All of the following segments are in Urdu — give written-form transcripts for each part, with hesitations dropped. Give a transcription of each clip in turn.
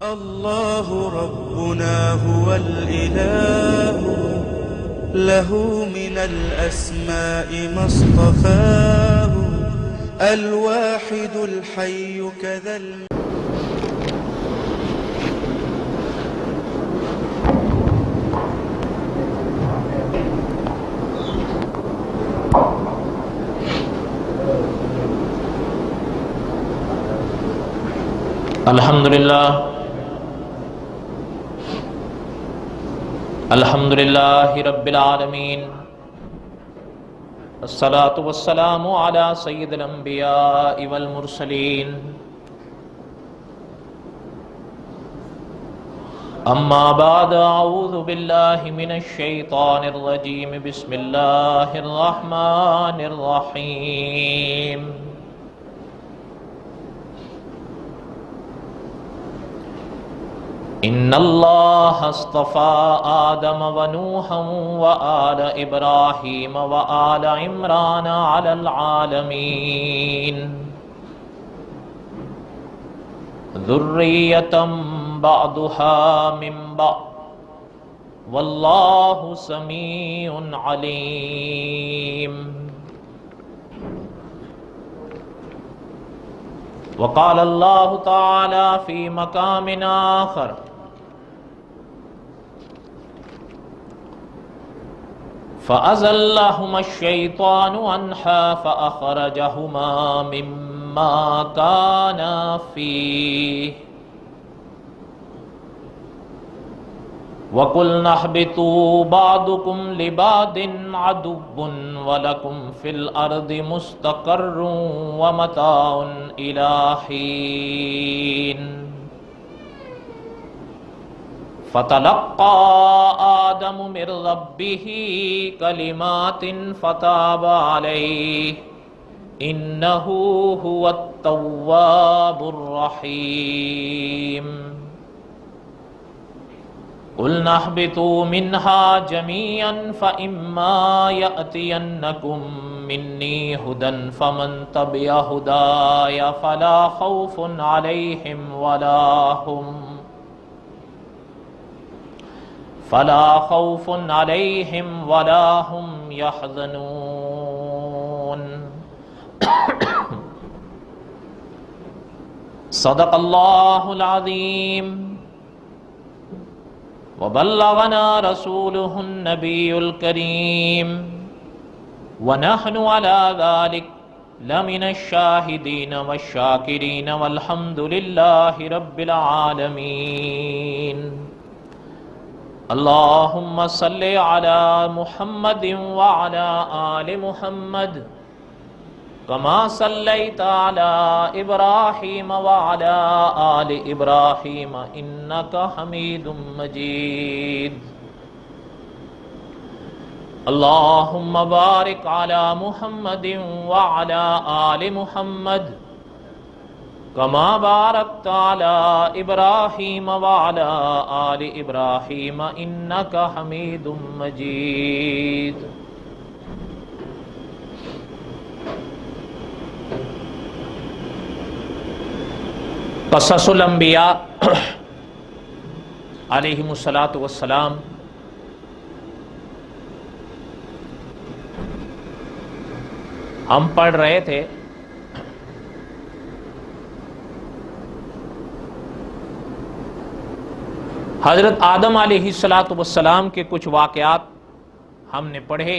الله ربنا هو الإله، له من الأسماء ما اصطفاه، الواحد الحي كذا الحمد للہ رب العالمین، الصلاة والسلام علی سید الانبیاء والمرسلین، اما بعد، اعوذ باللہ من الشیطان الرجیم، بسم اللہ الرحمن الرحیم۔ ان اللہ اصطفى آدم ونوحا وآل ابراہیم وآل عمران علی العالمین، ذریۃ بعضها من بعض واللہ سمیع علیم۔ وقال اللہ تعالی فی مقام آخر، فَأَزَلَّهُمَا الشَّيْطَانُ عَنْهَا فَأَخْرَجَهُمَا مِمَّا كَانَا فِيهِ وَقُلْنَا اهْبِطُوا بَعْضُكُمْ لِبَعْضٍ عَدُوٌّ وَلَكُمْ فِي الْأَرْضِ مُسْتَقَرٌّ وَمَتَاعٌ إِلَىٰ حِينٍ۔ فَتَلَقَّىٰ آدَمُ مِن رَّبِّهِ كَلِمَاتٍ فَتَابَ عَلَيْهِ إِنَّهُ هُوَ التَّوَّابُ الرَّحِيمُ۔ قُلْنَا اهْبِطُوا مِنْهَا جَمِيعًا فَإِمَّا يَأْتِيَنَّكُم مِّنِّي هُدًى فَمَن تَبِعَ هُدَايَ فَلَا خوف علیہم ولا هم يحزنون۔ صدق اللہ العظیم وبلغنا رسولہ النبی الکریم ونحن علی ذلک لمن الشاہدین والشاکرین والحمد للہ رب العالمین۔ اللہم صل علی محمد وعلی آل محمد کما صلیت علی ابراہیم وعلی آل ابراہیم انک حمید مجید۔ اللہم بارک علی محمد وعلی آل محمد کما بارکت علی ابراہیم وعلی آل ابراہیم انک حمید مجید۔ قصص الانبیاء علیہم الصلاۃ والسلام ہم پڑھ رہے تھے۔ حضرت آدم علیہ السلام کے کچھ واقعات ہم نے پڑھے،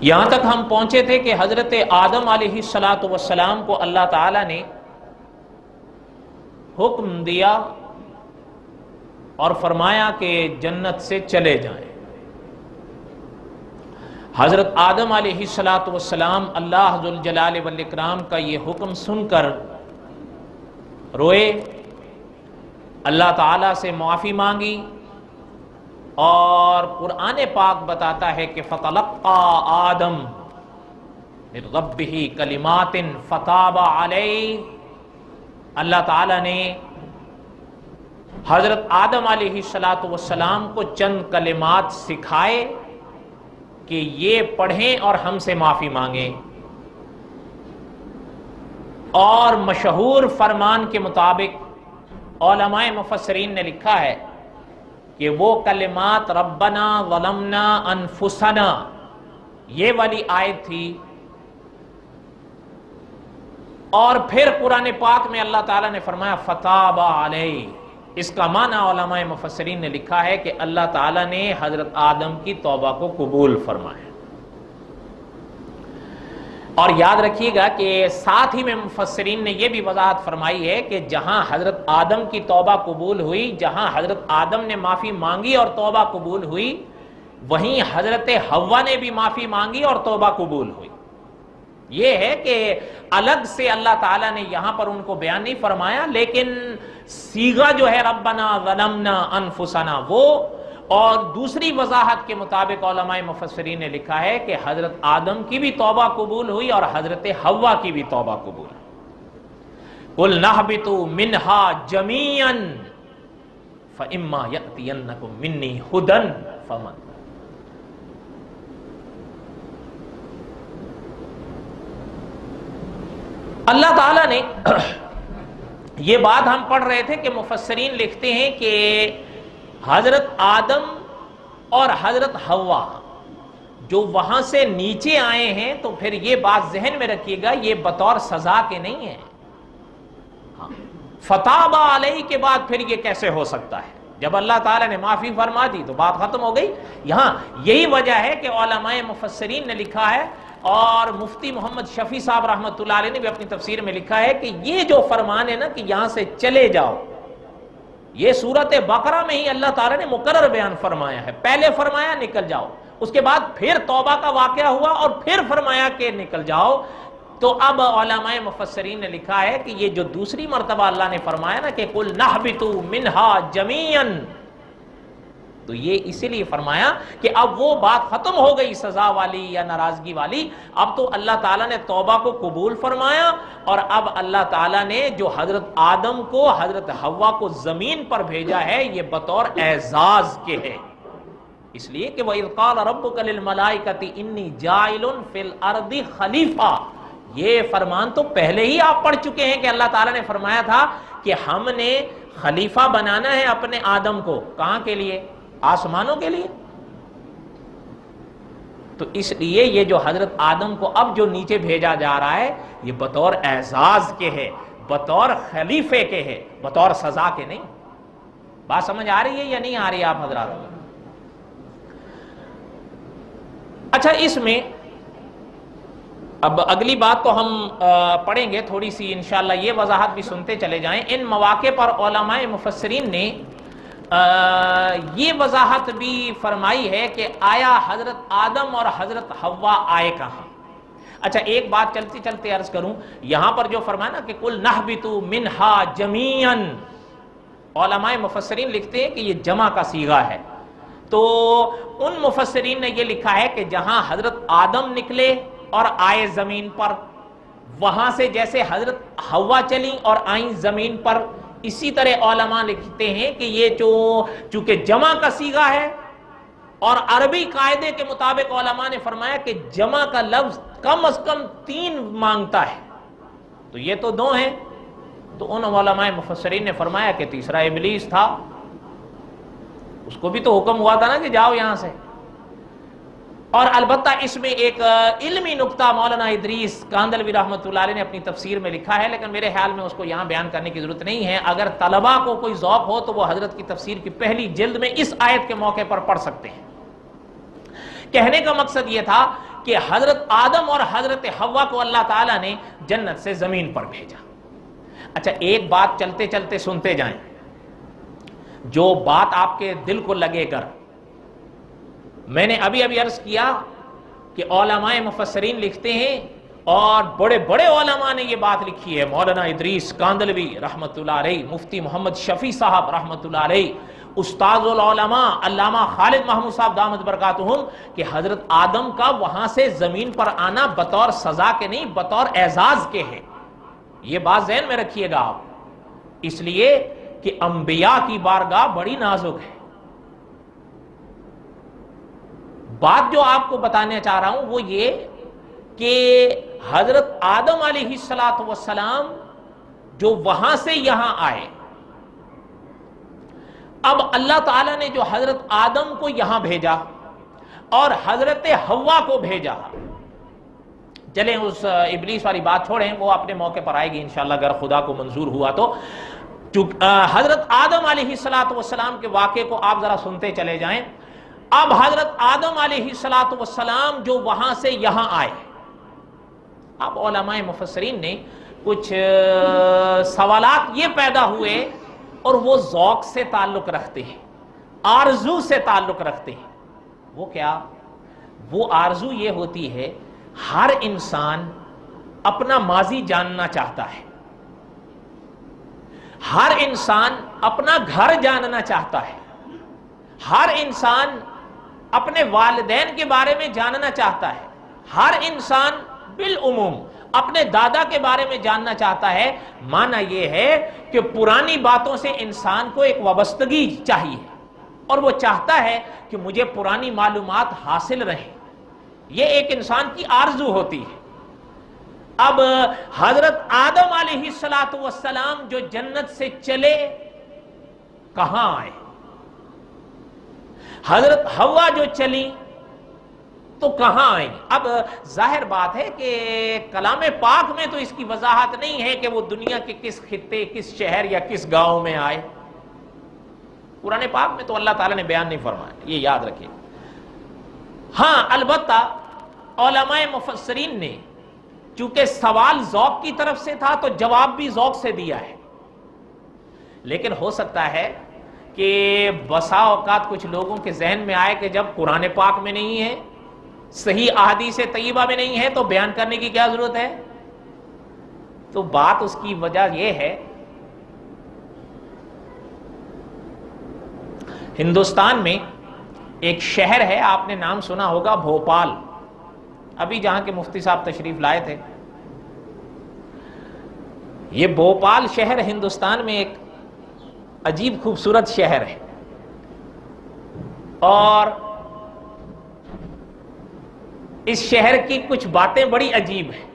یہاں تک ہم پہنچے تھے کہ حضرت آدم علیہ السلام کو اللہ تعالی نے حکم دیا اور فرمایا کہ جنت سے چلے جائیں۔ حضرت آدم علیہ السلام اللہ ذوالجلال والاکرام کا یہ حکم سن کر روئے، اللہ تعالیٰ سے معافی مانگی، اور قرآن پاک بتاتا ہے کہ فَتَلَقَّىٰ آدم مِن رَبِّهِ كَلِمَاتٍ فَتَابَ عَلَيْهِ، اللہ تعالیٰ نے حضرت آدم علیہ السلام کو چند کلمات سکھائے کہ یہ پڑھیں اور ہم سے معافی مانگیں، اور مشہور فرمان کے مطابق علماء مفسرین نے لکھا ہے کہ وہ کلمات ربنا ظلمنا انفسنا یہ والی آیت تھی، اور پھر قرآن پاک میں اللہ تعالیٰ نے فرمایا فتاب علیہ. اس کا معنی علماء مفسرین نے لکھا ہے کہ اللہ تعالیٰ نے حضرت آدم کی توبہ کو قبول فرمایا. اور یاد رکھیے گا کہ ساتھ ہی میں مفسرین نے یہ بھی وضاحت فرمائی ہے کہ جہاں حضرت آدم کی توبہ قبول ہوئی، جہاں حضرت آدم نے معافی مانگی اور توبہ قبول ہوئی، وہیں حضرت حوا نے بھی معافی مانگی اور توبہ قبول ہوئی. یہ ہے کہ الگ سے اللہ تعالیٰ نے یہاں پر ان کو بیان نہیں فرمایا، لیکن صیغہ جو ہے ربنا ظلمنا انفسنا وہ، اور دوسری وضاحت کے مطابق علماء مفسرین نے لکھا ہے کہ حضرت آدم کی بھی توبہ قبول ہوئی اور حضرت حوا کی بھی توبہ قبول ہوئی. قُلْ نَهْبِطُوا مِنْهَا جَمِيعًا فَإِمَّا يَأْتِيَنَّكُم مِّنِّي هُدًى فَمَن. اللہ تعالیٰ نے یہ بات ہم پڑھ رہے تھے کہ مفسرین لکھتے ہیں کہ حضرت آدم اور حضرت حوا جو وہاں سے نیچے آئے ہیں، تو پھر یہ بات ذہن میں رکھیے گا یہ بطور سزا کے نہیں ہے. فتاب علیہ کے بعد پھر یہ کیسے ہو سکتا ہے؟ جب اللہ تعالیٰ نے معافی فرما دی تو بات ختم ہو گئی. یہاں یہی وجہ ہے کہ علماء مفسرین نے لکھا ہے، اور مفتی محمد شفیع صاحب رحمۃ اللہ علیہ نے بھی اپنی تفسیر میں لکھا ہے کہ یہ جو فرمان ہے نا کہ یہاں سے چلے جاؤ، یہ سورت بقرہ میں ہی اللہ تعالیٰ نے مقرر بیان فرمایا ہے. پہلے فرمایا نکل جاؤ، اس کے بعد پھر توبہ کا واقعہ ہوا اور پھر فرمایا کہ نکل جاؤ. تو اب علماء مفسرین نے لکھا ہے کہ یہ جو دوسری مرتبہ اللہ نے فرمایا نا کہ قُلْ نَهْبِطُوا مِنْهَا جَمِيعًا، تو یہ اسی لیے فرمایا کہ اب وہ بات ختم ہو گئی سزا والی یا ناراضگی والی. اب تو اللہ تعالیٰ نے توبہ کو قبول فرمایا، اور اب اللہ تعالیٰ نے جو حضرت آدم کو حضرت حوا کو زمین پر بھیجا ہے یہ بطور اعزاز کے ہے. اس لیے کہ وَإِذْ قَالَ رَبُّكَ لِلْمَلَائِكَةِ إِنِّي جَاعِلٌ فِي الْأَرْضِ خَلِيفَةً، یہ فرمان تو پہلے ہی آپ پڑھ چکے ہیں کہ اللہ تعالیٰ نے فرمایا تھا کہ ہم نے خلیفہ بنانا ہے اپنے آدم کو. کہاں کے لیے؟ آسمانوں کے لیے. تو اس لیے یہ جو حضرت آدم کو اب جو نیچے بھیجا جا رہا ہے یہ بطور اعزاز کے ہے، بطور خلیفے کے ہے، بطور سزا کے نہیں. بات سمجھ آ رہی ہے یا نہیں آ رہی آپ حضرات؟ اچھا، اس میں اب اگلی بات تو ہم پڑھیں گے تھوڑی سی انشاءاللہ، یہ وضاحت بھی سنتے چلے جائیں. ان مواقع پر علماء مفسرین نے یہ وضاحت بھی فرمائی ہے کہ آیا حضرت آدم اور حضرت حوا آئے کہاں. اچھا، ایک بات چلتے چلتے عرض کروں. یہاں پر جو فرمایا نا کہ قُلْ نَهْبِطُوا مِنْهَا جَمِيعًا، علماء مفسرین لکھتے ہیں کہ یہ جمع کا صیغہ ہے. تو ان مفسرین نے یہ لکھا ہے کہ جہاں حضرت آدم نکلے اور آئے زمین پر، وہاں سے جیسے حضرت حوا چلی اور آئیں زمین پر، اسی طرح علماء لکھتے ہیں کہ یہ جو چونکہ جمع کا صیغہ ہے اور عربی قاعدے کے مطابق علماء نے فرمایا کہ جمع کا لفظ کم از کم 3 مانگتا ہے، تو یہ تو 2 ہیں. تو ان علماء مفسرین نے فرمایا کہ تیسرا ابلیس تھا، اس کو بھی تو حکم ہوا تھا نا کہ جاؤ یہاں سے. اور البتہ اس میں ایک علمی نقطہ مولانا ادریس کاندلوی رحمۃ اللہ علیہ نے اپنی تفسیر میں لکھا ہے، لیکن میرے خیال میں اس کو یہاں بیان کرنے کی ضرورت نہیں ہے. اگر طلباء کو کوئی ذوق ہو تو وہ حضرت کی تفسیر کی پہلی جلد میں اس آیت کے موقع پر پڑھ سکتے ہیں. کہنے کا مقصد یہ تھا کہ حضرت آدم اور حضرت حوا کو اللہ تعالیٰ نے جنت سے زمین پر بھیجا. اچھا، ایک بات چلتے چلتے سنتے جائیں، جو بات آپ کے دل کو لگے کر. میں نے ابھی عرض کیا کہ علماء مفسرین لکھتے ہیں، اور بڑے بڑے علماء نے یہ بات لکھی ہے، مولانا ادریس کاندلوی رحمۃ اللہ علیہ، مفتی محمد شفیع صاحب رحمۃ اللہ علیہ، استاد العلماء علامہ خالد محمود صاحب دامت برکاتہم، کہ حضرت آدم کا وہاں سے زمین پر آنا بطور سزا کے نہیں، بطور اعزاز کے ہے. یہ بات ذہن میں رکھیے گا آپ، اس لیے کہ انبیاء کی بارگاہ بڑی نازک ہے. بات جو آپ کو بتانے چاہ رہا ہوں وہ یہ کہ حضرت آدم علیہ السلام جو وہاں سے یہاں آئے، اب اللہ تعالیٰ نے جو حضرت آدم کو یہاں بھیجا اور حضرت حوا کو بھیجا، چلیں اس ابلیس والی بات چھوڑیں، وہ اپنے موقع پر آئے گی انشاءاللہ اگر خدا کو منظور ہوا تو۔ حضرت آدم علیہ السلام کے واقعے کو آپ ذرا سنتے چلے جائیں۔ اب حضرت آدم علیہ السلام جو وہاں سے یہاں آئے، اب علماء مفسرین نے کچھ سوالات یہ پیدا ہوئے اور وہ ذوق سے تعلق رکھتے ہیں، آرزو سے تعلق رکھتے ہیں۔ وہ کیا؟ وہ آرزو یہ ہوتی ہے، ہر انسان اپنا ماضی جاننا چاہتا ہے، ہر انسان اپنا گھر جاننا چاہتا ہے، ہر انسان اپنے والدین کے بارے میں جاننا چاہتا ہے، ہر انسان بالعموم اپنے دادا کے بارے میں جاننا چاہتا ہے۔ معنی یہ ہے کہ پرانی باتوں سے انسان کو ایک وابستگی چاہیے اور وہ چاہتا ہے کہ مجھے پرانی معلومات حاصل رہیں، یہ ایک انسان کی آرزو ہوتی ہے۔ اب حضرت آدم علیہ السلام جو جنت سے چلے کہاں آئے؟ حضرت حوا جو چلی تو کہاں آئیں؟ اب ظاہر بات ہے کہ کلام پاک میں تو اس کی وضاحت نہیں ہے کہ وہ دنیا کے کس خطے، کس شہر یا کس گاؤں میں آئے۔ قرآن پاک میں تو اللہ تعالیٰ نے بیان نہیں فرمایا، یہ یاد رکھیں۔ ہاں البتہ علماء مفسرین نے چونکہ سوال ذوق کی طرف سے تھا تو جواب بھی ذوق سے دیا ہے، لیکن ہو سکتا ہے کہ بسا اوقات کچھ لوگوں کے ذہن میں آئے کہ جب قرآن پاک میں نہیں ہے، صحیح احادیث طیبہ میں نہیں ہے تو بیان کرنے کی کیا ضرورت ہے؟ تو بات اس کی وجہ یہ ہے، ہندوستان میں ایک شہر ہے، آپ نے نام سنا ہوگا، بھوپال، ابھی جہاں کے مفتی صاحب تشریف لائے تھے۔ یہ بھوپال شہر ہندوستان میں ایک عجیب خوبصورت شہر ہے، اور اس شہر کی کچھ باتیں بڑی عجیب ہیں۔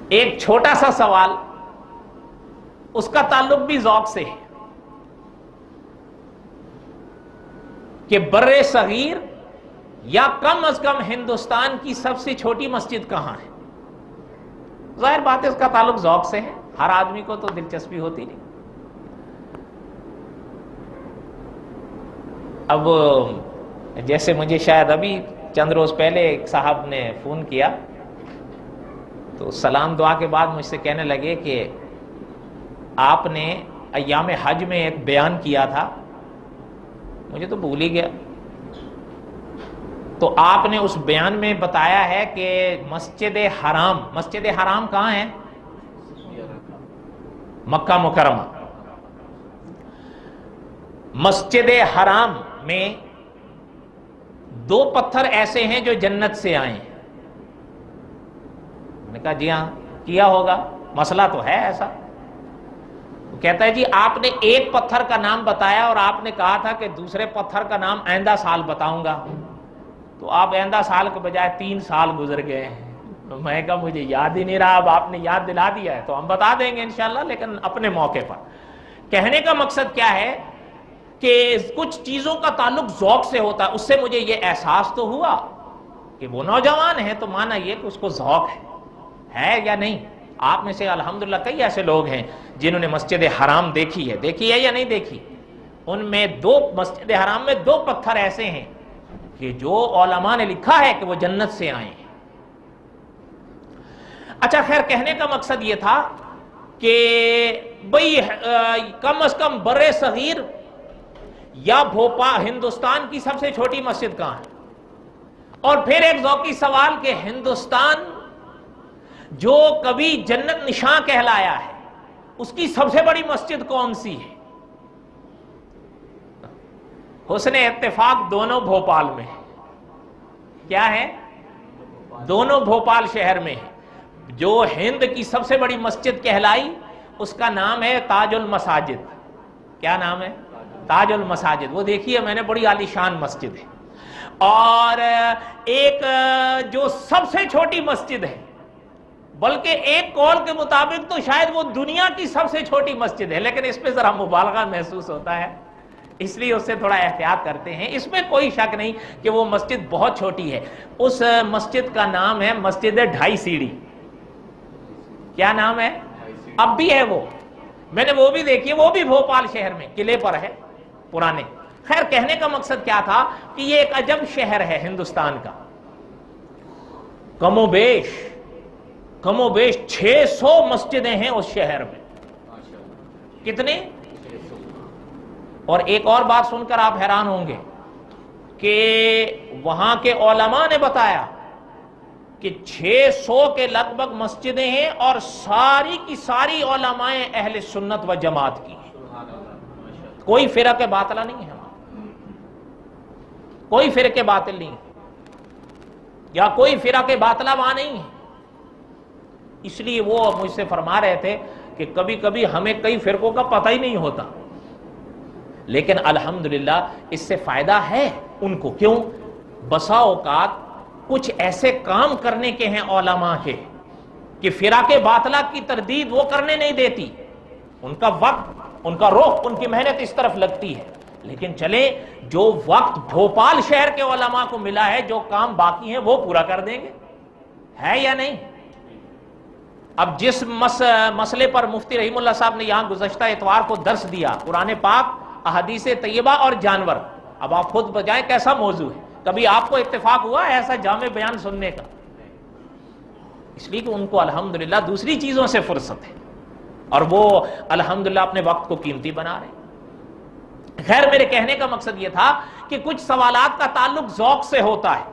ایک چھوٹا سا سوال، اس کا تعلق بھی ذوق سے ہے کہ بر صغیر یا کم از کم ہندوستان کی سب سے چھوٹی مسجد کہاں ہے؟ ظاہر بات ہے اس کا تعلق ذوق سے ہے، ہر آدمی کو تو دلچسپی ہوتی نہیں۔ اب جیسے مجھے شاید ابھی چند روز پہلے ایک صاحب نے فون کیا تو سلام دعا کے بعد مجھ سے کہنے لگے کہ آپ نے ایام حج میں ایک بیان کیا تھا، مجھے تو بھول ہی گیا، تو آپ نے اس بیان میں بتایا ہے کہ مسجد حرام کہاں ہے؟ مکہ مکرمہ۔ مسجد حرام میں 2 پتھر ایسے ہیں جو جنت سے آئے ہیں۔ میں نے کہا جی ہاں کیا ہوگا، مسئلہ تو ہے ایسا۔ وہ کہتا ہے جی آپ نے ایک پتھر کا نام بتایا اور آپ نے کہا تھا کہ دوسرے پتھر کا نام آئندہ سال بتاؤں گا، تو آپ آئندہ سال کے بجائے 3 سال گزر گئے ہیں۔ میں کہا مجھے یاد ہی نہیں رہا، اب آپ نے یاد دلا دیا ہے تو ہم بتا دیں گے انشاءاللہ، لیکن اپنے موقع پر۔ کہنے کا مقصد کیا ہے کہ کچھ چیزوں کا تعلق ذوق سے ہوتا ہے۔ اس سے مجھے یہ احساس تو ہوا کہ وہ نوجوان ہے تو مانا یہ کہ اس کو ذوق ہے یا نہیں۔ آپ میں سے الحمدللہ کئی ایسے لوگ ہیں جنہوں نے مسجد حرام دیکھی ہے یا نہیں دیکھی؟ ان میں مسجد حرام میں 2 پتھر ایسے ہیں کہ جو علماء نے لکھا ہے کہ وہ جنت سے آئے ہیں۔ اچھا خیر، کہنے کا مقصد یہ تھا کہ بھئی کم از کم بر صغیر یا بھوپال ہندوستان کی سب سے چھوٹی مسجد کہاں ہے؟ اور پھر ایک ذوقی سوال کہ ہندوستان جو کبھی جنت نشاں کہلایا ہے اس کی سب سے بڑی مسجد کون سی ہے؟ حسن اتفاق دونوں بھوپال میں ہے۔ کیا ہے؟ دونوں بھوپال شہر میں ہے۔ جو ہند کی سب سے بڑی مسجد کہلائی اس کا نام ہے تاج المساجد۔ کیا نام ہے؟ تاج المساجد۔ وہ دیکھیے میں نے، بڑی عالی شان مسجد ہے۔ اور ایک جو سب سے چھوٹی مسجد ہے، بلکہ ایک قول کے مطابق تو شاید وہ دنیا کی سب سے چھوٹی مسجد ہے، لیکن اس پہ ذرا مبالغہ محسوس ہوتا ہے، اس لیے اس سے تھوڑا احتیاط کرتے ہیں۔ اس میں کوئی شک نہیں کہ وہ مسجد بہت چھوٹی ہے۔ اس مسجد کا نام ہے مسجد 2.5 سیڑھی۔ کیا نام ہے؟ اب بھی ہے وہ، میں نے وہ بھی دیکھی، وہ بھی بھوپال شہر میں قلعے پر ہے پرانے۔ خیر، کہنے کا مقصد کیا تھا کہ یہ ایک عجب شہر ہے ہندوستان کا، کم و بیش 600 مسجدیں ہیں اس شہر میں۔ کتنے؟ اور ایک اور بات سن کر آپ حیران ہوں گے کہ وہاں کے علماء نے بتایا کہ 600 کے لگ بھگ مسجدیں ہیں، اور ساری کی ساری علماء اہل سنت و جماعت کی ہیں۔ کوئی فرقہ باطلہ نہیں ہے، کوئی فرقہ باطل نہیں ہے، یا کوئی فرقہ باطلہ وہاں نہیں ہے۔ اس لیے وہ مجھ سے فرما رہے تھے کہ کبھی کبھی ہمیں کئی فرقوں کا پتہ ہی نہیں ہوتا، لیکن الحمدللہ اس سے فائدہ ہے ان کو۔ کیوں؟ بسا اوقات کچھ ایسے کام کرنے کے ہیں علماء کے کہ فرقہ باطلہ کی تردید وہ کرنے نہیں دیتی، ان کا وقت، ان کا رخ، ان کی محنت اس طرف لگتی ہے۔ لیکن چلیں، جو وقت بھوپال شہر کے علماء کو ملا ہے، جو کام باقی ہیں وہ پورا کر دیں گے، ہے یا نہیں؟ اب جس مسئلے پر مفتی رحیم اللہ صاحب نے یہاں گزشتہ اتوار کو درس دیا، قرآن پاک، احادیث طیبہ اور جانور، اب آپ خود بجائیں کیسا موضوع ہے؟ کبھی آپ کو اتفاق ہوا ایسا جامع بیان سننے کا؟ اس لیے کہ ان کو الحمدللہ دوسری چیزوں سے فرصت ہے، اور وہ الحمدللہ اپنے وقت کو قیمتی بنا رہے ہیں۔ خیر، میرے کہنے کا مقصد یہ تھا کہ کچھ سوالات کا تعلق ذوق سے ہوتا ہے۔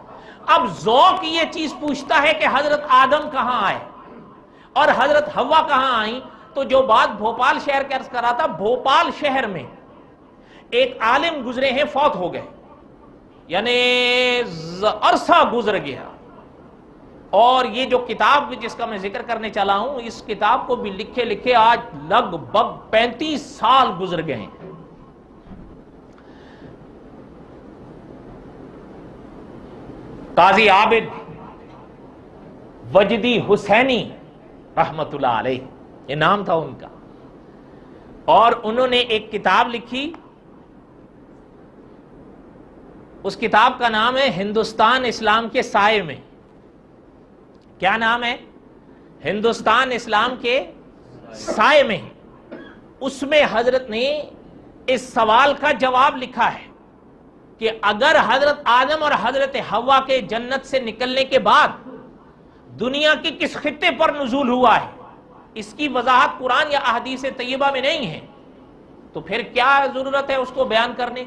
اب ذوق یہ چیز پوچھتا ہے کہ حضرت آدم کہاں آئے اور حضرت حوا کہاں آئیں، تو جو بات بھوپال شہر کے عرض کر رہا تھا، بھوپال شہر میں ایک عالم گزرے ہیں، فوت ہو گئے، یعنی عرصہ گزر گیا، اور یہ جو کتاب جس کا میں ذکر کرنے چلا ہوں، اس کتاب کو بھی لکھے آج لگ بھگ 35 سال گزر گئے ہیں۔ قاضی عابد وجدی حسینی رحمت اللہ علیہ، یہ نام تھا ان کا، اور انہوں نے ایک کتاب لکھی، اس کتاب کا نام ہے ہندوستان اسلام کے سائے میں۔ کیا نام ہے؟ ہندوستان اسلام کے سائے میں۔ اس میں حضرت نے اس سوال کا جواب لکھا ہے کہ اگر حضرت آدم اور حضرت حوا کے جنت سے نکلنے کے بعد دنیا کے کس خطے پر نزول ہوا ہے، اس کی وضاحت قرآن یا احادیث طیبہ میں نہیں ہے، تو پھر کیا ضرورت ہے اس کو بیان کرنے؟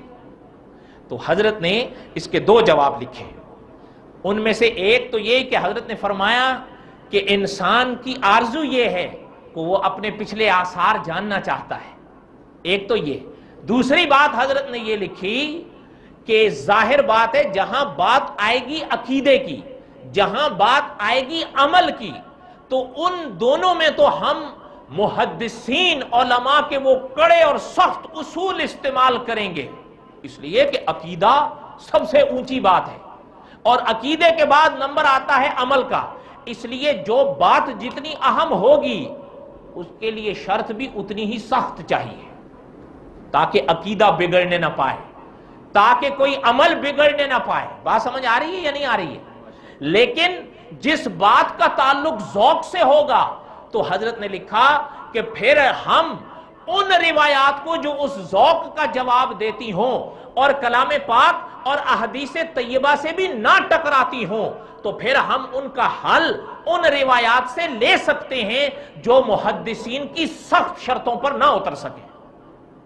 تو حضرت نے اس کے 2 جواب لکھے۔ ان میں سے ایک تو یہ کہ حضرت نے فرمایا کہ انسان کی آرزو یہ ہے کہ وہ اپنے پچھلے آثار جاننا چاہتا ہے، ایک تو یہ۔ دوسری بات حضرت نے یہ لکھی کہ ظاہر بات ہے، جہاں بات آئے گی عقیدے کی، جہاں بات آئے گی عمل کی، تو ان دونوں میں تو ہم محدثین علماء کے وہ کڑے اور سخت اصول استعمال کریں گے، اس لیے کہ عقیدہ سب سے اونچی بات ہے، اور عقیدے کے بعد نمبر آتا ہے عمل کا، اس لیے جو بات جتنی اہم ہوگی اس کے لیے شرط بھی اتنی ہی سخت چاہیے، تاکہ عقیدہ بگڑنے نہ پائے، تاکہ کوئی عمل بگڑنے نہ پائے۔ بات سمجھ آ رہی ہے یا نہیں آ رہی ہے؟ لیکن جس بات کا تعلق ذوق سے ہوگا تو حضرت نے لکھا کہ پھر ہم ان روایات کو جو اس ذوق کا جواب دیتی ہوں اور کلام پاک اور احادیث طیبہ سے بھی نہ ٹکراتی ہوں، تو پھر ہم ان کا حل ان روایات سے لے سکتے ہیں جو محدثین کی سخت شرطوں پر نہ اتر سکیں،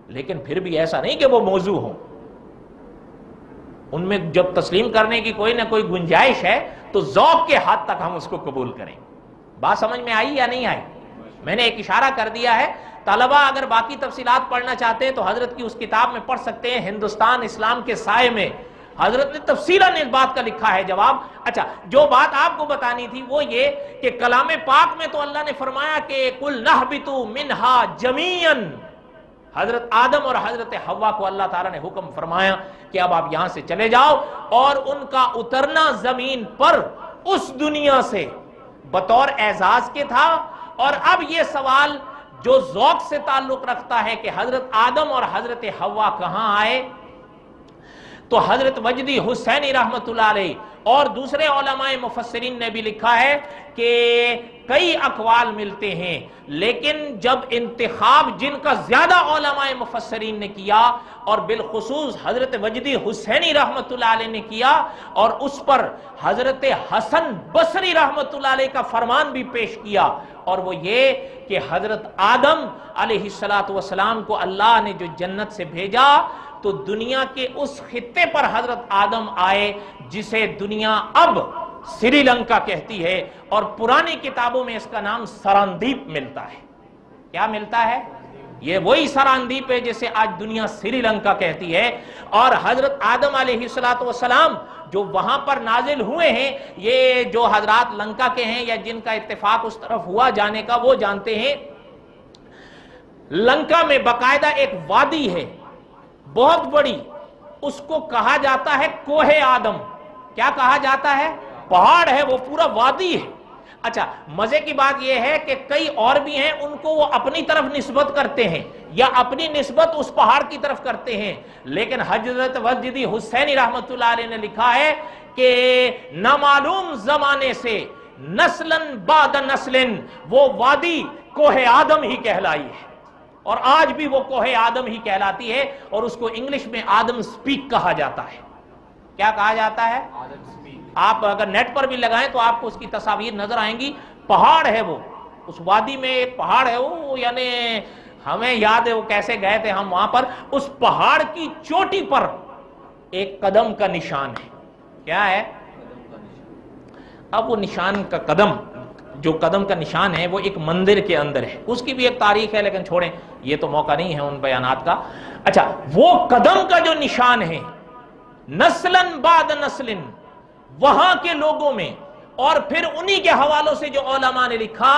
لیکن پھر بھی ایسا نہیں کہ وہ موضوع ہوں، ان میں جب تسلیم کرنے کی کوئی نہ کوئی گنجائش ہے تو ذوق کے حد تک ہم اس کو قبول کریں۔ بات سمجھ میں آئی یا نہیں آئی؟ میں نے ایک اشارہ کر دیا ہے، طلبہ اگر باقی تفصیلات پڑھنا چاہتے ہیں تو حضرت کی اس کتاب میں پڑھ سکتے ہیں، ہندوستان اسلام کے سائے میں حضرت نے تفصیلاً اس بات کا لکھا ہے جواب۔ اچھا، جو بات آپ کو بتانی تھی وہ یہ کہ کلام پاک میں تو اللہ نے فرمایا کہ قُلْ نَهْبِطُوا مِنْهَا جَمِيعًا، حضرت آدم اور حضرت حوا کو اللہ تعالیٰ نے حکم فرمایا کہ اب آپ یہاں سے چلے جاؤ، اور ان کا اترنا زمین پر اس دنیا سے بطور اعزاز کے تھا۔ اور اب یہ سوال جو ذوق سے تعلق رکھتا ہے کہ حضرت آدم اور حضرت حوا کہاں آئے، تو حضرت وجدی حسینی رحمت اللہ علیہ اور دوسرے علماء مفسرین نے بھی لکھا ہے کہ کئی اقوال ملتے ہیں، لیکن جب انتخاب جن کا زیادہ علماء مفسرین نے کیا اور بالخصوص حضرت وجدی حسینی رحمت اللہ علیہ نے کیا، اور اس پر حضرت حسن بصری رحمت اللہ علیہ کا فرمان بھی پیش کیا، اور وہ یہ کہ حضرت آدم علیہ السلام کو اللہ نے جو جنت سے بھیجا تو دنیا کے اس خطے پر حضرت آدم آئے جسے دنیا اب سری لنکا کہتی ہے، اور پرانی کتابوں میں اس کا نام سراندیپ ملتا ہے۔ کیا ملتا ہے؟ یہ وہی سراندیپ ہے جسے آج دنیا سری لنکا کہتی ہے۔ اور حضرت آدم علیہ السلام جو وہاں پر نازل ہوئے ہیں، یہ جو حضرات لنکا کے ہیں یا جن کا اتفاق اس طرف ہوا جانے کا وہ جانتے ہیں، لنکا میں باقاعدہ ایک وادی ہے بہت بڑی، اس کو کہا جاتا ہے کوہ آدم۔ کیا کہا جاتا ہے؟ پہاڑ ہے، وہ پورا وادی ہے۔ اچھا، مزے کی بات یہ ہے کہ کئی اور بھی ہیں، ان کو وہ اپنی طرف نسبت کرتے ہیں یا اپنی نسبت اس پہاڑ کی طرف کرتے ہیں، لیکن حضرت وجدی حسینی رحمت اللہ علیہ نے لکھا ہے کہ نامعلوم زمانے سے نسلن بعد نسلن وہ وادی کوہ آدم ہی کہلائی ہے، اور آج بھی وہ کوہ آدم ہی کہلاتی ہے، اور اس کو انگلش میں آدم سپیک کہا جاتا ہے۔ کیا کہا جاتا ہے؟ آپ اگر نیٹ پر بھی لگائیں تو آپ کو اس کی تصاویر نظر آئیں گی۔ پہاڑ ہے وہ، اس وادی میں ایک پہاڑ ہے وہ، یعنی ہمیں یاد ہے وہ کیسے گئے تھے ہم وہاں پر، اس پہاڑ کی چوٹی پر ایک قدم کا نشان ہے۔ کیا ہے؟ اب وہ نشان کا قدم، جو قدم کا نشان ہے وہ ایک مندر کے اندر ہے، اس کی بھی ایک تاریخ ہے، لیکن چھوڑیں، یہ تو موقع نہیں ہے ان بیانات کا۔ اچھا، وہ قدم کا جو نشان ہے نسلن بعد نسلن وہاں کے لوگوں میں، اور پھر انہی کے حوالوں سے جو علماء نے لکھا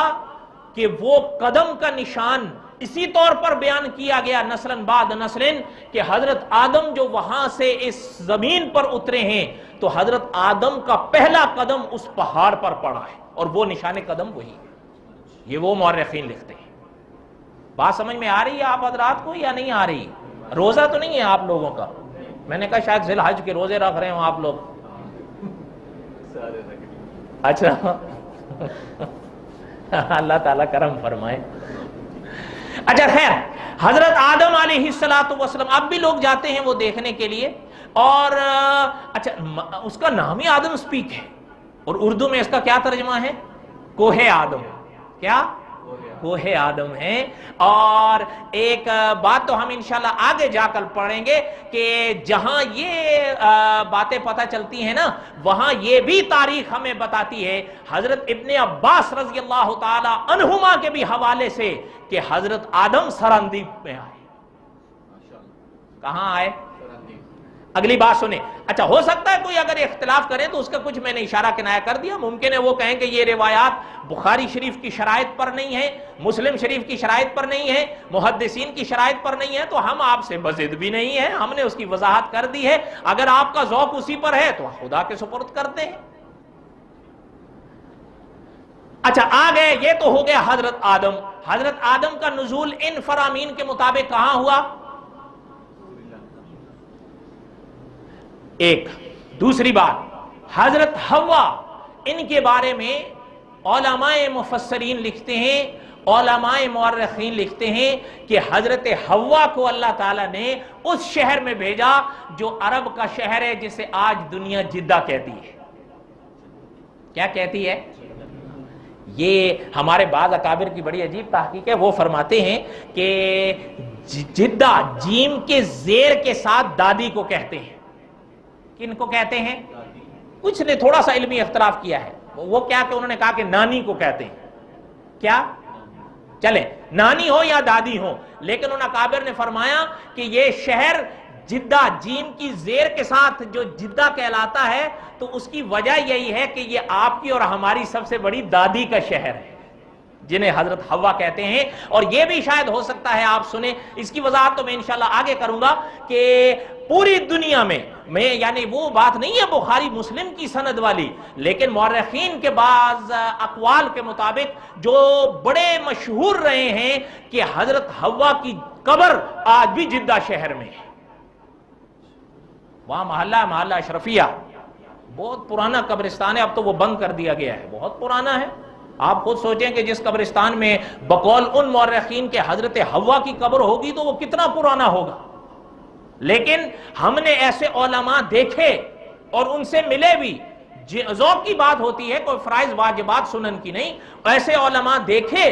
کہ وہ قدم کا نشان اسی طور پر بیان کیا گیا نسلن بعد نسلن کہ حضرت آدم جو وہاں سے اس زمین پر اترے ہیں تو حضرت آدم کا پہلا قدم اس پہاڑ پر پڑا ہے، اور وہ نشان قدم وہی ہے۔ یہ وہ مورخین لکھتے ہیں۔ بات سمجھ میں آ رہی ہے آپ حضرات کو یا نہیں آ رہی؟ روزہ تو نہیں ہے آپ لوگوں کا؟ میں نے کہا شاید ذی الحج کے روزے رکھ رہے ہوں آپ لوگ۔ اچھا، اللہ تعالیٰ کرم فرمائے۔ اچھا خیر، حضرت آدم علیہ السلام اب بھی لوگ جاتے ہیں وہ دیکھنے کے لیے، اور اچھا اس کا نام ہی آدم سپیک ہے، اور اردو میں اس کا کیا ترجمہ ہے؟ کوہ آدم۔ کیا؟ کوہ آدم ہے۔ اور ایک بات تو ہم انشاءاللہ آگے جا کر پڑھیں گے کہ جہاں یہ باتیں پتہ چلتی ہیں نا، وہاں یہ بھی تاریخ ہمیں بتاتی ہے حضرت ابن عباس رضی اللہ تعالی عنہما کے بھی حوالے سے کہ حضرت آدم سراندیپ میں آئے۔ کہاں آئے؟ اگلی بات سنیں۔ اچھا، ہو سکتا ہے کوئی اگر اختلاف کرے تو اس کا کچھ میں نے اشارہ کنایا کر دیا، ممکن ہے وہ کہیں کہ یہ روایات بخاری شریف کی شرائط پر نہیں ہے، مسلم شریف کی شرائط پر نہیں ہے، محدثین کی شرائط پر نہیں ہے، تو ہم آپ سے بضد بھی نہیں ہے، ہم نے اس کی وضاحت کر دی ہے، اگر آپ کا ذوق اسی پر ہے تو خدا کے سپرد کرتے ہیں۔ اچھا آگے، یہ تو ہو گیا حضرت آدم۔ حضرت آدم کا نزول ان فرامین کے مطابق کہاں ہوا؟ ایک دوسری بات، حضرت حوا، ان کے بارے میں علماء مفسرین لکھتے ہیں، علماء مورخین لکھتے ہیں کہ حضرت حوا کو اللہ تعالیٰ نے اس شہر میں بھیجا جو عرب کا شہر ہے جسے آج دنیا جدہ کہتی ہے۔ کیا کہتی ہے؟ یہ ہمارے بعض اکابر کی بڑی عجیب تحقیق ہے، وہ فرماتے ہیں کہ جدہ جیم کے زیر کے ساتھ دادی کو کہتے ہیں۔ کن کو کہتے ہیں؟ کچھ نے تھوڑا سا علمی اختلاف کیا ہے، وہ کیا کہ انہوں نے کہا کہ نانی کو کہتے ہیں۔ کیا؟ چلے نانی ہو یا دادی ہو، لیکن ان اکابر نے فرمایا کہ یہ شہر جدہ جیم کی زیر کے ساتھ جو جدہ کہلاتا ہے تو اس کی وجہ یہی ہے کہ یہ آپ کی اور ہماری سب سے بڑی دادی کا شہر ہے۔ جنہیں حضرت حوا کہتے ہیں. اور یہ بھی شاید ہو سکتا ہے آپ سنیں, اس کی وضاحت تو میں انشاءاللہ آگے کروں گا, کہ پوری دنیا میں یعنی وہ بات نہیں ہے بخاری مسلم کی سند والی, لیکن مورخین کے بعض اقوال کے مطابق جو بڑے مشہور رہے ہیں کہ حضرت حوا کی قبر آج بھی جدہ شہر میں ہے. وہاں محلہ اشرفیہ بہت پرانا قبرستان ہے, اب تو وہ بند کر دیا گیا ہے, بہت پرانا ہے. آپ خود سوچیں کہ جس قبرستان میں بقول ان مورخین کے حضرت حوا کی قبر ہوگی تو وہ کتنا پرانا ہوگا. لیکن ہم نے ایسے علماء دیکھے اور ان سے ملے بھی, ذوق کی بات ہوتی ہے, کوئی فرائض واجبات سنن کی نہیں, ایسے علماء دیکھے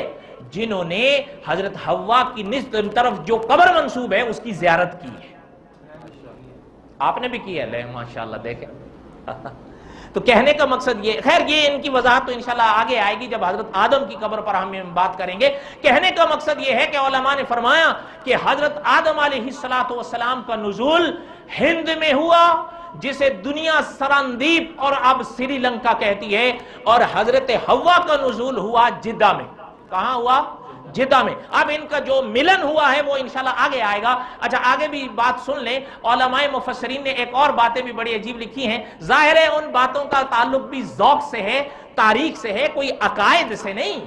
جنہوں نے حضرت حوا کی طرف جو قبر منسوب ہے اس کی زیارت کی ہے. آپ نے بھی کی ہے, لے ماشاءاللہ دیکھیں. تو کہنے کا مقصد یہ, خیر یہ ان کی وضاحت تو انشاءاللہ آگے آئے گی جب حضرت آدم کی قبر پر ہم بات کریں گے. کہنے کا مقصد یہ ہے کہ علماء نے فرمایا کہ حضرت آدم علیہ السلام کا نزول ہند میں ہوا, جسے دنیا سراندیپ اور اب سری لنکا کہتی ہے, اور حضرت حوا کا نزول ہوا جدہ میں. کہاں ہوا؟ جدہ میں. اب ان کا جو ملن ہوا ہے وہ انشاءاللہ آگے آئے گا. اچھا آگے بھی بات سن لیں, علماء مفسرین نے ایک اور باتیں بھی بڑی عجیب لکھی ہیں. ظاہر ہے ان باتوں کا تعلق بھی ذوق سے ہے, تاریخ سے ہے, کوئی عقائد سے نہیں.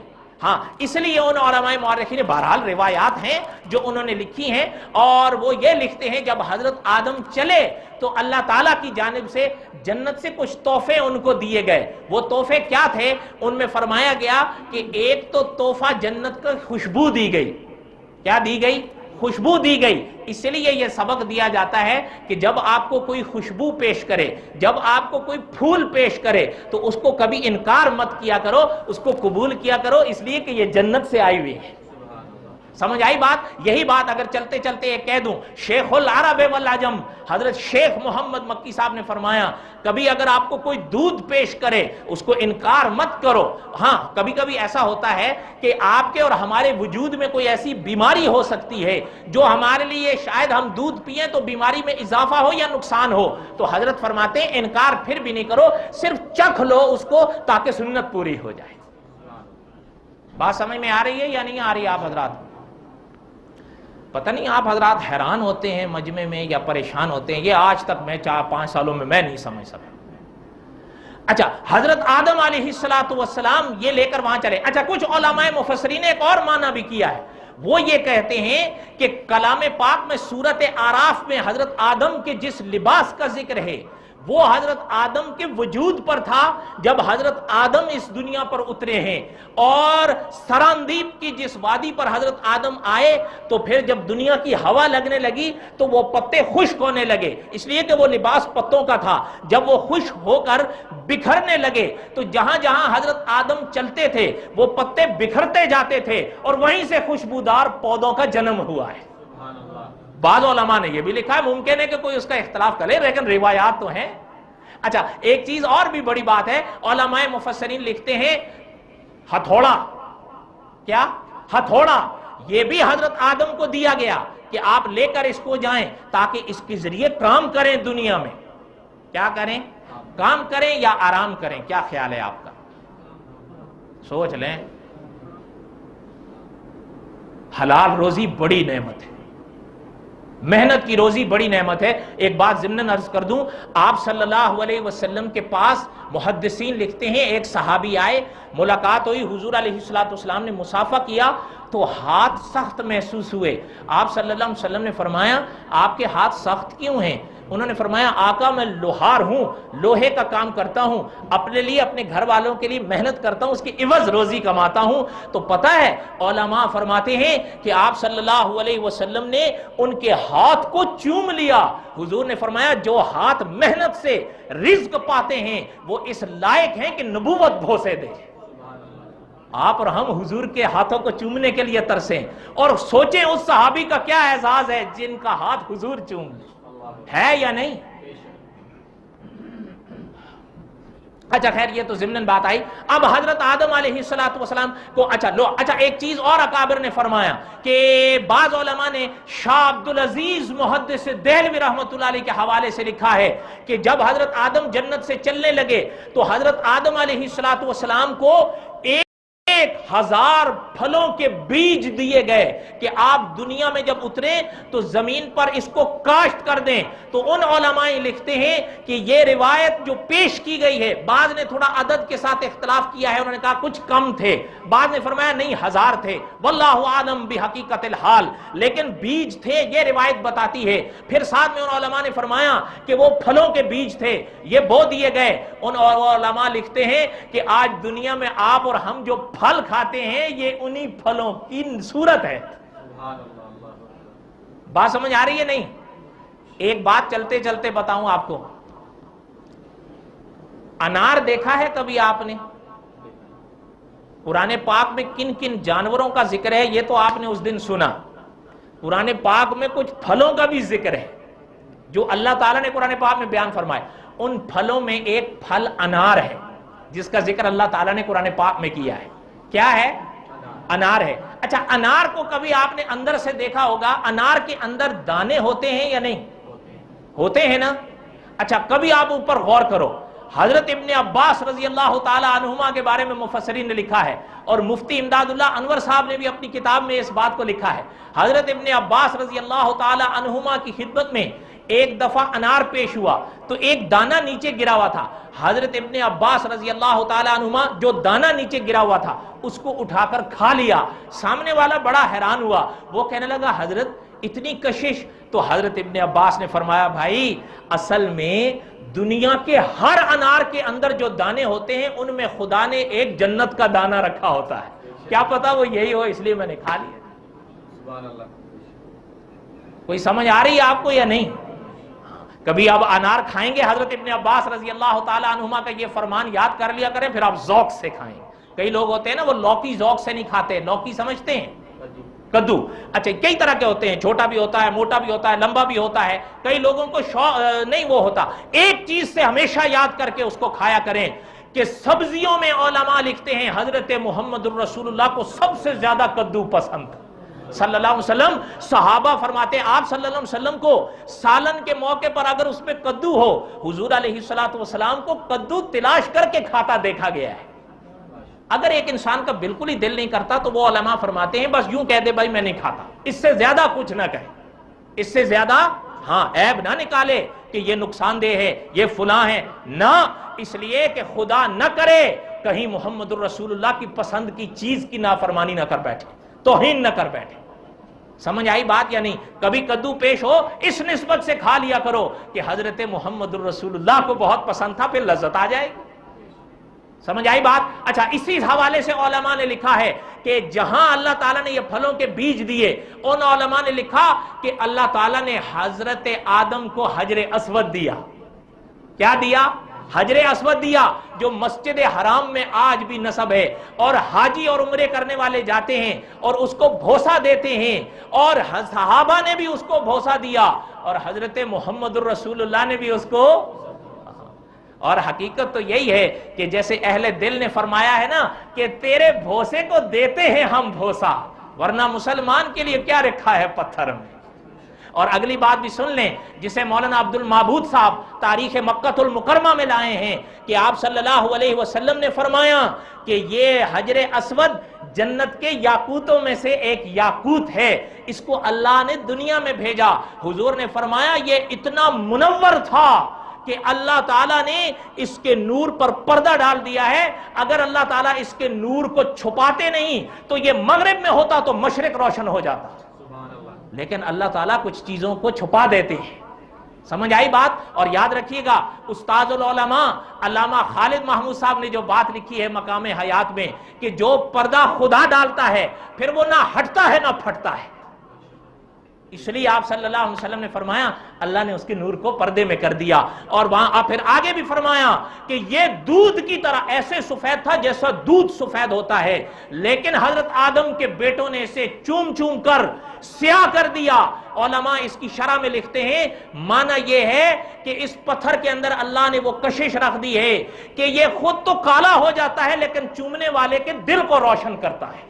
ہاں اس لیے ان علماء مورخین بہرحال روایات ہیں جو انہوں نے لکھی ہیں, اور وہ یہ لکھتے ہیں جب حضرت آدم چلے تو اللہ تعالیٰ کی جانب سے جنت سے کچھ تحفے ان کو دیے گئے. وہ تحفے کیا تھے؟ ان میں فرمایا گیا کہ ایک تو تحفہ جنت کا خوشبو دی گئی. کیا دی گئی؟ خوشبو دی گئی. اس لیے یہ سبق دیا جاتا ہے کہ جب آپ کو کوئی خوشبو پیش کرے, جب آپ کو کوئی پھول پیش کرے تو اس کو کبھی انکار مت کیا کرو, اس کو قبول کیا کرو, اس لیے کہ یہ جنت سے آئی ہوئی ہے. سمجھ آئی بات؟ یہی بات اگر چلتے چلتے ایک کہہ دوں, شیخ العرب والعجم حضرت شیخ محمد مکی صاحب نے فرمایا کبھی اگر آپ کو کوئی دودھ پیش کرے اس کو انکار مت کرو. ہاں کبھی کبھی ایسا ہوتا ہے کہ آپ کے اور ہمارے وجود میں کوئی ایسی بیماری ہو سکتی ہے جو ہمارے لیے شاید ہم دودھ پئیں تو بیماری میں اضافہ ہو یا نقصان ہو, تو حضرت فرماتے ہیں انکار پھر بھی نہیں کرو, صرف چکھ لو اس کو تاکہ سنت پوری ہو جائے. بات سمجھ میں آ رہی ہے یا نہیں آ رہی ہے آپ حضرات؟ پتہ نہیں آپ حضرات حیران ہوتے ہیں مجمع میں یا پریشان ہوتے ہیں, یہ آج تک میں 4-5 سالوں میں نہیں سمجھ سکا. اچھا حضرت آدم علیہ السلام یہ لے کر وہاں چلے. اچھا کچھ علماء مفسرین نے ایک اور معنی بھی کیا ہے, وہ یہ کہتے ہیں کہ کلام پاک میں سورۃ اعراف میں حضرت آدم کے جس لباس کا ذکر ہے وہ حضرت آدم کے وجود پر تھا جب حضرت آدم اس دنیا پر اترے ہیں, اور سراندیپ کی جس وادی پر حضرت آدم آئے تو پھر جب دنیا کی ہوا لگنے لگی تو وہ پتے خشک ہونے لگے, اس لیے کہ وہ لباس پتوں کا تھا. جب وہ خشک ہو کر بکھرنے لگے تو جہاں جہاں حضرت آدم چلتے تھے وہ پتے بکھرتے جاتے تھے, اور وہیں سے خوشبودار پودوں کا جنم ہوا ہے. بعض علماء نے یہ بھی لکھا ہے, ممکن ہے کہ کوئی اس کا اختلاف کرے لیکن روایات تو ہیں. اچھا ایک چیز اور بھی بڑی بات ہے, علماء مفسرین لکھتے ہیں ہتھوڑا. کیا؟ ہتھوڑا. یہ بھی حضرت آدم کو دیا گیا کہ آپ لے کر اس کو جائیں تاکہ اس کے ذریعے کام کریں دنیا میں. کیا کریں؟ کام کریں یا آرام کریں؟ کیا خیال ہے آپ کا؟ سوچ لیں. حلال روزی بڑی نعمت ہے, محنت کی روزی بڑی نعمت ہے. ایک بات ضمناً عرض کر دوں, آپ صلی اللہ علیہ وسلم کے پاس محدثین لکھتے ہیں ایک صحابی آئے, ملاقات ہوئی, حضور علیہ السلام نے مصافحہ کیا تو ہاتھ سخت محسوس ہوئے. آپ صلی اللہ علیہ وسلم نے فرمایا آپ کے ہاتھ سخت کیوں ہیں؟ انہوں نے فرمایا آقا میں لوہار ہوں, لوہے کا کام کرتا ہوں, اپنے لیے اپنے گھر والوں کے لیے محنت کرتا ہوں, اس کی عوض روزی کماتا ہوں. تو پتہ ہے علماء فرماتے ہیں کہ آپ صلی اللہ علیہ وسلم نے ان کے ہاتھ کو چوم لیا. حضور نے فرمایا جو ہاتھ محنت سے رزق پاتے ہیں وہ اس لائق ہیں کہ نبوت بھوسے دے. آپ اور ہم حضور کے ہاتھوں کو چومنے کے لیے ترسیں, اور سوچیں اس صحابی کا کیا اعزاز ہے جن کا ہاتھ حضور چوم ہے یا نہیں. اچھا خیر یہ تو ضمناً بات آئی. اب حضرت آدم علیہ السلام کو اچھا ایک چیز اور اکابر نے فرمایا کہ بعض علماء نے شاہ عبدالعزیز محدث دہلوی رحمۃ اللہ علیہ کے حوالے سے لکھا ہے کہ جب حضرت آدم جنت سے چلنے لگے تو حضرت آدم علیہ السلام کو ایک 1000 پھلوں کے بیج دیے گئے کہ آپ دنیا میں جب اتریں تو زمین پر اس کو کاشت کر دیں. تو ان علماء لکھتے ہیں کہ یہ روایت جو پیش کی گئی ہے، بعض نے تھوڑا عدد کے ساتھ اختلاف کیا ہے، انہوں نے کہا کچھ کم تھے، بعض نے فرمایا نہیں 1000 تھے، واللہ عالم بحقیقت الحال، لیکن بیج تھے یہ روایت بتاتی ہے. پھر ساتھ میں ان علماء نے فرمایا کہ وہ پھلوں کے بیج تھے، یہ بو دیے گئے. ان علماء لکھتے ہیں کہ آج دنیا میں آپ اور ہم جو پھل کھاتے ہیں یہ انہی پھلوں کی صورت ہے. بات سمجھ آ رہی ہے نہیں؟ ایک بات چلتے چلتے بتاؤں آپ کو. انار دیکھا ہے کبھی آپ نے؟ قرآن پاک میں کن کن جانوروں کا ذکر ہے یہ تو آپ نے اس دن سنا. قرآن پاک میں کچھ پھلوں کا بھی ذکر ہے جو اللہ تعالیٰ نے قرآن پاک میں بیان فرمائے. ان پھلوں میں ایک پھل انار ہے جس کا ذکر اللہ تعالیٰ نے قرآن پاک میں کیا ہے. کیا ہے؟ انار ہے. اچھا، انار کو کبھی آپ نے اندر سے دیکھا ہوگا، انار کے اندر دانے ہوتے ہیں یا نہیں؟ ہوتے ہیں نا. اچھا، کبھی آپ اوپر غور کرو. حضرت ابن عباس رضی اللہ تعالی عنہما کے بارے میں مفسرین نے لکھا ہے، اور مفتی امداد اللہ انور صاحب نے بھی اپنی کتاب میں اس بات کو لکھا ہے. حضرت ابن عباس رضی اللہ تعالی عنہما کی خدمت میں ایک دفعہ انار پیش ہوا تو ایک دانہ نیچے گرا ہوا تھا. حضرت ابن عباس رضی اللہ تعالی عنہما جو دانہ نیچے گرا ہوا تھا اس کو اٹھا کر کھا لیا. سامنے والا بڑا حیران ہوا، وہ کہنے لگا حضرت اتنی کشش؟ تو حضرت ابن عباس نے فرمایا بھائی اصل میں دنیا کے ہر انار کے اندر جو دانے ہوتے ہیں ان میں خدا نے ایک جنت کا دانہ رکھا ہوتا ہے. کیا پتا وہ یہی ہو، اس لیے میں نے کھا لیا. سبحان اللہ. کوئی سمجھ آ رہی ہے آپ کو یا نہیں؟ کبھی آپ انار کھائیں گے، حضرت ابن عباس رضی اللہ تعالی عنہما کا یہ فرمان یاد کر لیا کریں، پھر آپ ذوق سے کھائیں. کئی لوگ ہوتے ہیں نا وہ لوکی ذوق سے نہیں کھاتے. لوکی سمجھتے ہیں؟ کدو. اچھا، کئی طرح کے ہوتے ہیں، چھوٹا بھی ہوتا ہے، موٹا بھی ہوتا ہے، لمبا بھی ہوتا ہے. کئی لوگوں کو نہیں وہ ہوتا. ایک چیز سے ہمیشہ یاد کر کے اس کو کھایا کریں کہ سبزیوں میں علماء لکھتے ہیں حضرت محمد الرسول اللہ کو سب سے زیادہ کدو پسند صلی اللہ علیہ وسلم. صحابہ فرماتے ہیں آپ صلی اللہ علیہ وسلم کو سالن کے موقع پر اگر اس میں کدو ہو، حضور علیہ السلام کو کدو تلاش کر کے کھاتا دیکھا گیا ہے. اگر ایک انسان کا بالکل ہی دل نہیں کرتا تو وہ علماء فرماتے ہیں بس یوں کہہ دے بھائی میں نہیں کھاتا، اس سے زیادہ کچھ نہ کہے، اس سے زیادہ عیب نہ نکالے کہ یہ نقصان دہ ہے، یہ فلاں ہے، نہ. اس لیے کہ خدا نہ کرے کہیں محمد الرسول اللہ کی پسند کی چیز کی نافرمانی نہ کر بیٹھے، توہین نہ کر بیٹھے. سمجھ آئی بات یا نہیں؟ کبھی کدو پیش ہو اس نسبت سے کھا لیا کرو کہ حضرت محمد الرسول اللہ کو بہت پسند تھا، پھر لذت آ جائے گی. سمجھ آئی بات؟ اچھا، اسی حوالے سے علماء نے لکھا ہے کہ جہاں اللہ تعالیٰ نے یہ پھلوں کے بیج دیے، ان علماء نے لکھا کہ اللہ تعالیٰ نے حضرت آدم کو حجر اسود دیا. کیا دیا؟ حجر اسود دیا، جو مسجد حرام میں آج بھی نصب ہے، اور حاجی اور عمرے کرنے والے جاتے ہیں اور اس کو بھوسا دیتے ہیں، اور صحابہ نے بھی اس کو بھوسا دیا، اور حضرت محمد الرسول اللہ نے بھی اس کو. اور حقیقت تو یہی ہے کہ جیسے اہل دل نے فرمایا ہے نا کہ تیرے بھوسے کو دیتے ہیں ہم بھوسا، ورنہ مسلمان کے لیے کیا رکھا ہے پتھر میں. اور اگلی بات بھی سن لیں جسے مولانا عبد المعبود صاحب تاریخ مکہ المکرمہ میں لائے ہیں کہ آپ صلی اللہ علیہ وسلم نے فرمایا کہ یہ حجر اسود جنت کے یاقوتوں میں سے ایک یاقوت ہے، اس کو اللہ نے دنیا میں بھیجا. حضور نے فرمایا یہ اتنا منور تھا کہ اللہ تعالیٰ نے اس کے نور پر پردہ ڈال دیا ہے. اگر اللہ تعالیٰ اس کے نور کو چھپاتے نہیں تو یہ مغرب میں ہوتا تو مشرق روشن ہو جاتا، لیکن اللہ تعالیٰ کچھ چیزوں کو چھپا دیتے ہیں. سمجھ آئی بات؟ اور یاد رکھیے گا استاد العلماء علامہ خالد محمود صاحب نے جو بات لکھی ہے مقام حیات میں کہ جو پردہ خدا ڈالتا ہے پھر وہ نہ ہٹتا ہے نہ پھٹتا ہے. اس لیے آپ صلی اللہ علیہ وسلم نے فرمایا اللہ نے اس کے نور کو پردے میں کر دیا. اور وہاں پھر آگے بھی فرمایا کہ یہ دودھ کی طرح ایسے سفید تھا جیسا دودھ سفید ہوتا ہے، لیکن حضرت آدم کے بیٹوں نے اسے چوم چوم کر سیاہ کر دیا. علماء اس کی شرح میں لکھتے ہیں معنی یہ ہے کہ اس پتھر کے اندر اللہ نے وہ کشش رکھ دی ہے کہ یہ خود تو کالا ہو جاتا ہے لیکن چومنے والے کے دل کو روشن کرتا ہے.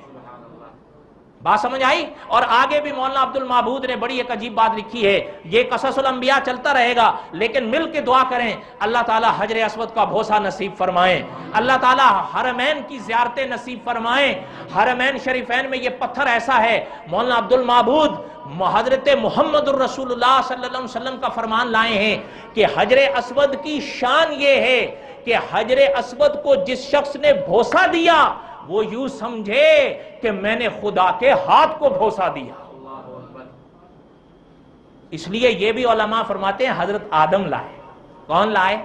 بات سمجھ آئی؟ اور آگے بھی مولانا عبد المعبود نے بڑی ایک عجیب بات لکھی ہے، یہ قصص الانبیاء چلتا رہے گا لیکن مل کے دعا کریں اللہ تعالیٰ حجر اسود کا بوسہ نصیب فرمائیں، اللہ تعالیٰ حرمین کی زیارتیں نصیب فرمائیں۔ حرمین شریفین میں یہ پتھر ایسا ہے، مولانا عبد المعبود حضرت محمد الرسول اللہ صلی اللہ علیہ وسلم کا فرمان لائے ہیں کہ حجر اسود کی شان یہ ہے کہ حجر اسود کو جس شخص نے بوسہ دیا وہ یوں سمجھے کہ میں نے خدا کے ہاتھ کو بوسہ دیا۔ اس لیے یہ بھی علماء فرماتے ہیں حضرت آدم لائے۔ کون لائے؟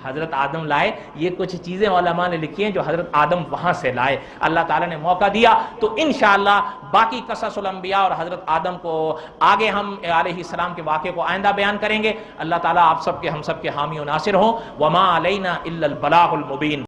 حضرت آدم لائے۔ یہ کچھ چیزیں علماء نے لکھی ہیں جو حضرت آدم وہاں سے لائے۔ اللہ تعالیٰ نے موقع دیا تو انشاءاللہ باقی قصص الانبیاء اور حضرت آدم کو آگے ہم علیہ السلام کے واقعے کو آئندہ بیان کریں گے۔ اللہ تعالیٰ آپ سب کے ہم سب کے حامی و ناصر ہوں۔ وما علینا الا البلاغ المبین۔